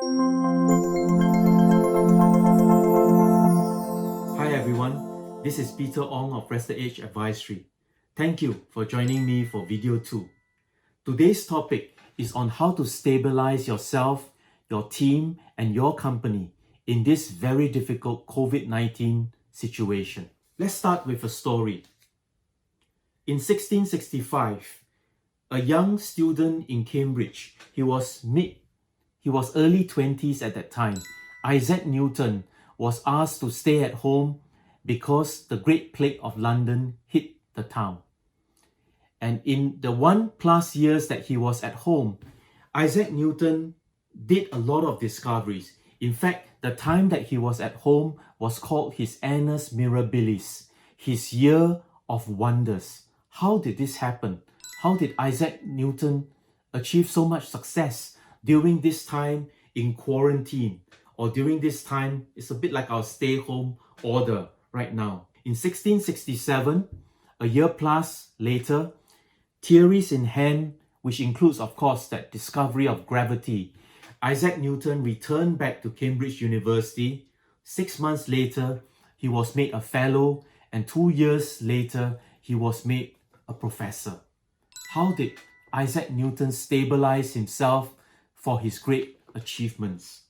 Hi everyone, this is Peter Ong of Rested Age Advisory. Thank you for joining me for video 2. Today's topic is on how to stabilize yourself, your team, and your company in this very difficult COVID-19 situation. Let's start with a story. In 1665, a young student in Cambridge, he was early 20s at that time, Isaac Newton, was asked to stay at home because the Great Plague of London hit the town. And in the 1+ years that he was at home, Isaac Newton did a lot of discoveries. In fact, the time that he was at home was called his Annus Mirabilis, his year of wonders. How did this happen? How did Isaac Newton achieve so much success during this time in quarantine? Or during this time, it's a bit like our stay-home order right now. In 1667, a year plus later, theories in hand, which includes, of course, that discovery of gravity, Isaac Newton returned back to Cambridge University. 6 months later, he was made a fellow, and 2 years later, he was made a professor. How did Isaac Newton stabilize himself for his great achievements?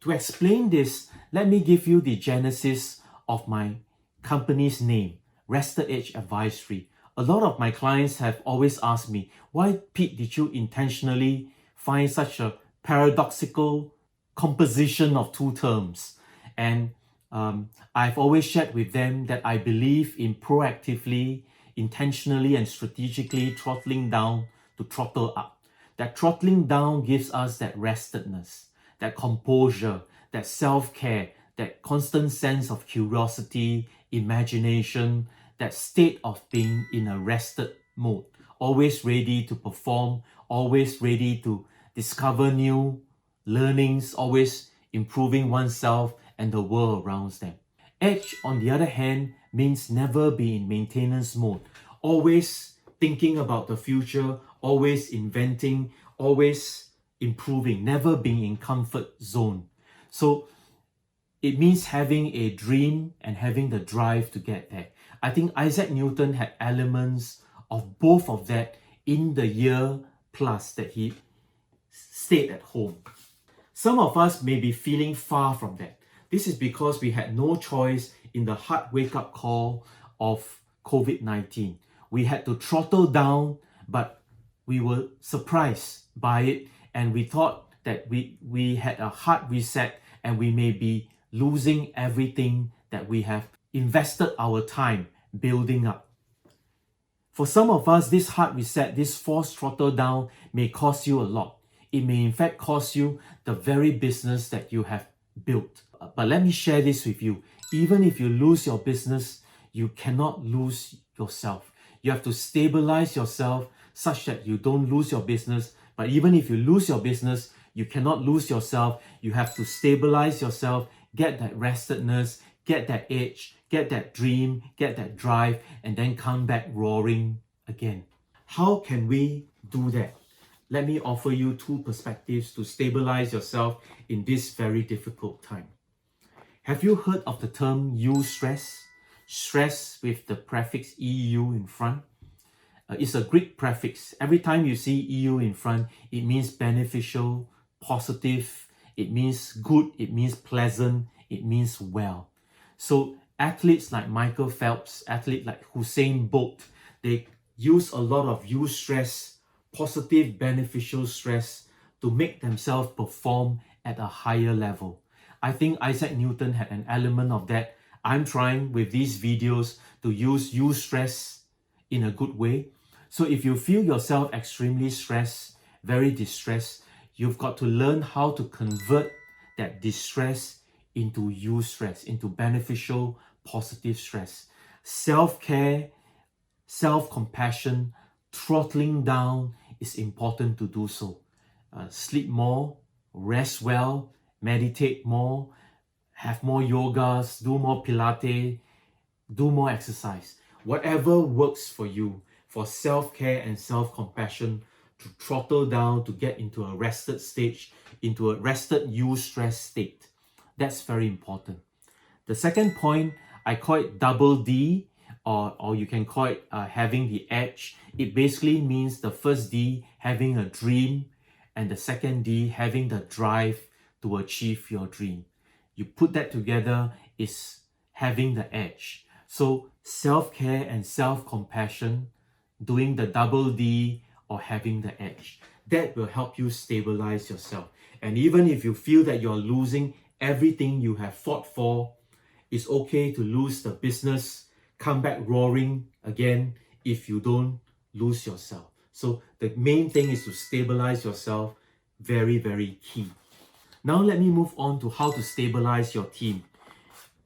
To explain this, let me give you the genesis of my company's name, Rested Age Advisory. A lot of my clients have always asked me, why, Pete, did you intentionally find such a paradoxical composition of two terms? And I've always shared with them that I believe in proactively, intentionally, and strategically throttling down to throttle up. That throttling down gives us that restedness, that composure, that self-care, that constant sense of curiosity, imagination, that state of being in a rested mode, always ready to perform, always ready to discover new learnings, always improving oneself and the world around them. Edge, on the other hand, means never be in maintenance mode, always thinking about the future, always inventing, always improving, never being in comfort zone. So it means having a dream and having the drive to get there. I think Isaac Newton had elements of both of that in the year plus that he stayed at home. Some of us may be feeling far from that. This is because we had no choice in the hard wake-up call of COVID-19. We had to throttle down, but we were surprised by it, and we thought that we had a hard reset and we may be losing everything that we have invested our time building up. For some of us, this hard reset, this forced throttle down may cost you a lot. It may in fact cost you the very business that you have built. But let me share this with you. Even if you lose your business, you cannot lose yourself. You have to stabilize yourself such that you don't lose your business. But even if you lose your business, you cannot lose yourself. You have to stabilize yourself, get that restedness, get that edge, get that dream, get that drive, and then come back roaring again. How can we do that? Let me offer you 2 perspectives to stabilize yourself in this very difficult time. Have you heard of the term eustress? Stress with the prefix EU in front. It's a Greek prefix. Every time you see EU in front, it means beneficial, positive, it means good, it means pleasant, it means well. So athletes like Michael Phelps, athletes like Usain Bolt, they use a lot of eustress, positive, beneficial stress to make themselves perform at a higher level. I think Isaac Newton had an element of that. I'm trying with these videos to use eustress in a good way. So if you feel yourself extremely stressed, very distressed, you've got to learn how to convert that distress into eustress, into beneficial, positive stress. Self-care, self-compassion, throttling down is important to do so. Sleep more, rest well, meditate more, have more yogas, do more Pilates, do more exercise. Whatever works for you for self-care and self-compassion, to throttle down, to get into a rested stage, into a rested eustress state. That's very important. The second point, I call it double D, or you can call it having the edge. It basically means the first D, having a dream, and the second D, having the drive to achieve your dream. You put that together is having the edge. So self-care and self-compassion, doing the double D or having the edge. That will help you stabilize yourself. And even if you feel that you're losing everything you have fought for, it's okay to lose the business, come back roaring again if you don't lose yourself. So the main thing is to stabilize yourself. Very, very key. Now let me move on to how to stabilize your team.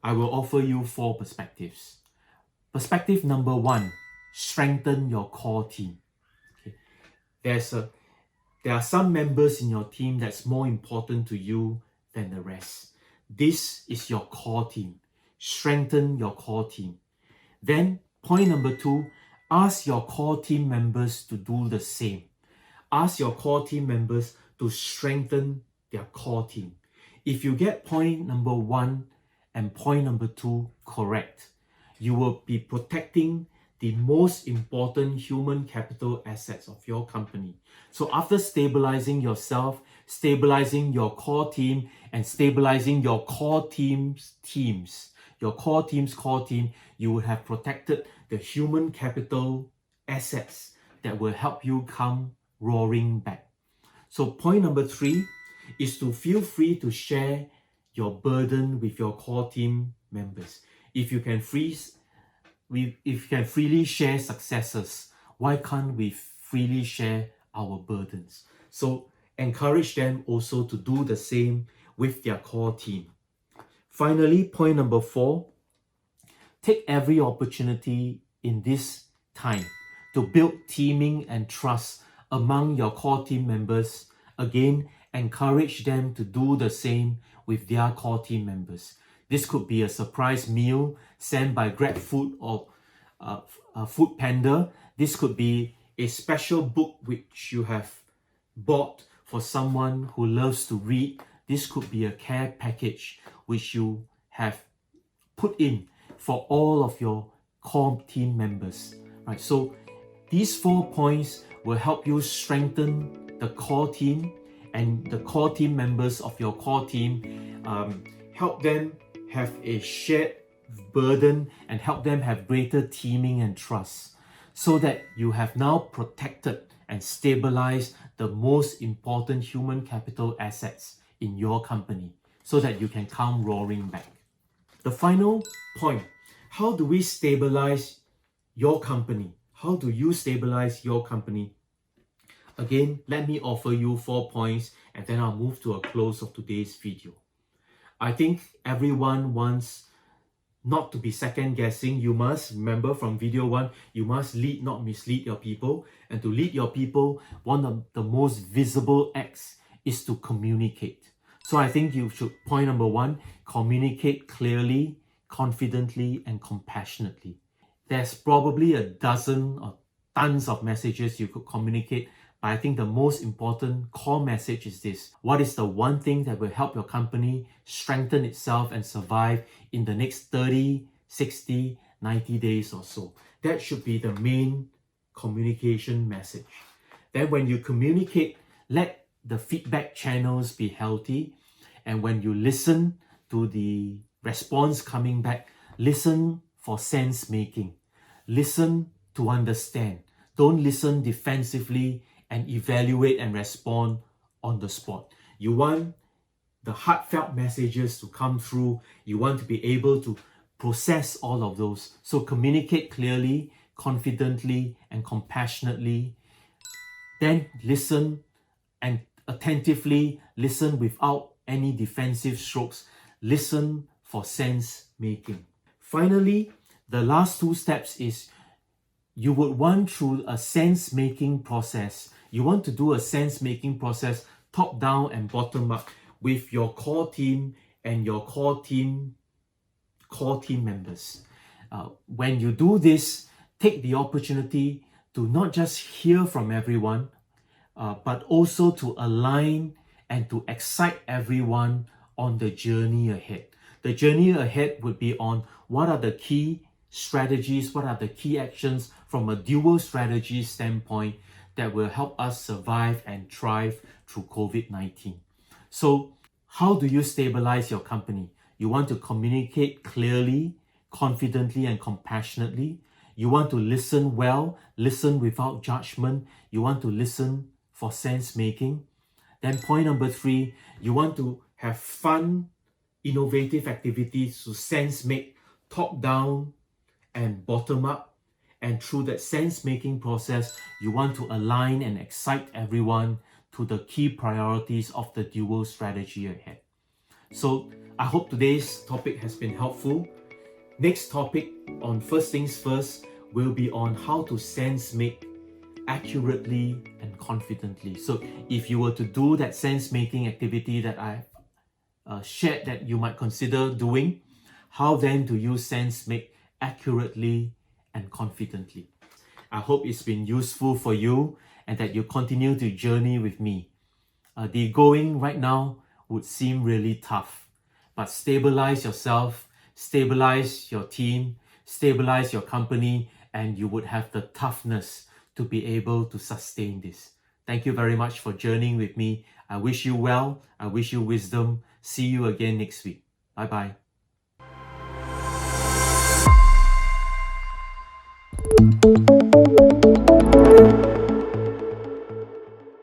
I will offer you 4 perspectives. Perspective number 1, strengthen your core team. Okay. There are some members in your team that's more important to you than the rest. This is your core team. Strengthen your core team. Then point number 2, ask your core team members to do the same. Ask your core team members to strengthen their core team. If you get point number 1 and point number 2 correct, you will be protecting the most important human capital assets of your company. So after stabilizing yourself, stabilizing your core team, and stabilizing your core team's core team, you will have protected the human capital assets that will help you come roaring back. So point number 3 is to feel free to share your burden with your core team members. If you can freely share successes, why can't we freely share our burdens? So encourage them also to do the same with their core team. Finally, point number 4, take every opportunity in this time to build teaming and trust among your core team members. Again, encourage them to do the same with their core team members. This could be a surprise meal sent by GrabFood or Food Panda. This could be a special book which you have bought for someone who loves to read. This could be a care package which you have put in for all of your core team members. Right? So these 4 points will help you strengthen the core team and the core team members of your core team, help them have a shared burden and help them have greater teaming and trust, so that you have now protected and stabilized the most important human capital assets in your company, so that you can come roaring back. The final point, how do we stabilize your company? How do you stabilize your company? Again, let me offer you 4 points and then I'll move to a close of today's video. I think everyone wants not to be second guessing. You must remember from video 1, you must lead, not mislead your people. And to lead your people, one of the most visible acts is to communicate. So I think you should, point number 1, communicate clearly, confidently, and compassionately. There's probably a dozen or tons of messages you could communicate, but I think the most important core message is this. What is the one thing that will help your company strengthen itself and survive in the next 30, 60, 90 days or so? That should be the main communication message. Then when you communicate, let the feedback channels be healthy. And when you listen to the response coming back, listen for sense making. Listen to understand. Don't listen defensively and evaluate and respond on the spot. You want the heartfelt messages to come through. You want to be able to process all of those. So communicate clearly, confidently, and compassionately. Then listen and attentively listen without any defensive strokes. Listen for sense making. Finally, the last 2 steps is you would want through a sense making process. You want to do a sense making process top down and bottom up with your core team and your core team members. When you do this, take the opportunity to not just hear from everyone, but also to align and to excite everyone on the journey ahead. The journey ahead would be on what are the key strategies, what are the key actions from a dual strategy standpoint that will help us survive and thrive through COVID-19. So how do you stabilize your company? You want to communicate clearly, confidently, and compassionately. You want to listen well, listen without judgment. You want to listen for sense making. Then point number 3, you want to have fun, innovative activities to sense make top down and bottom up. And through that sense making process, you want to align and excite everyone to the key priorities of the dual strategy ahead. So I hope today's topic has been helpful. Next topic on First Things First will be on how to sense make accurately and confidently. So if you were to do that sense making activity that I shared that you might consider doing, how then do you sense make accurately and confidently? I hope it's been useful for you and that you continue to journey with me. The going right now would seem really tough, but stabilize yourself, stabilize your team, stabilize your company, and you would have the toughness to be able to sustain this. Thank you very much for journeying with me. I wish you well. I wish you wisdom. See you again next week. Bye-bye.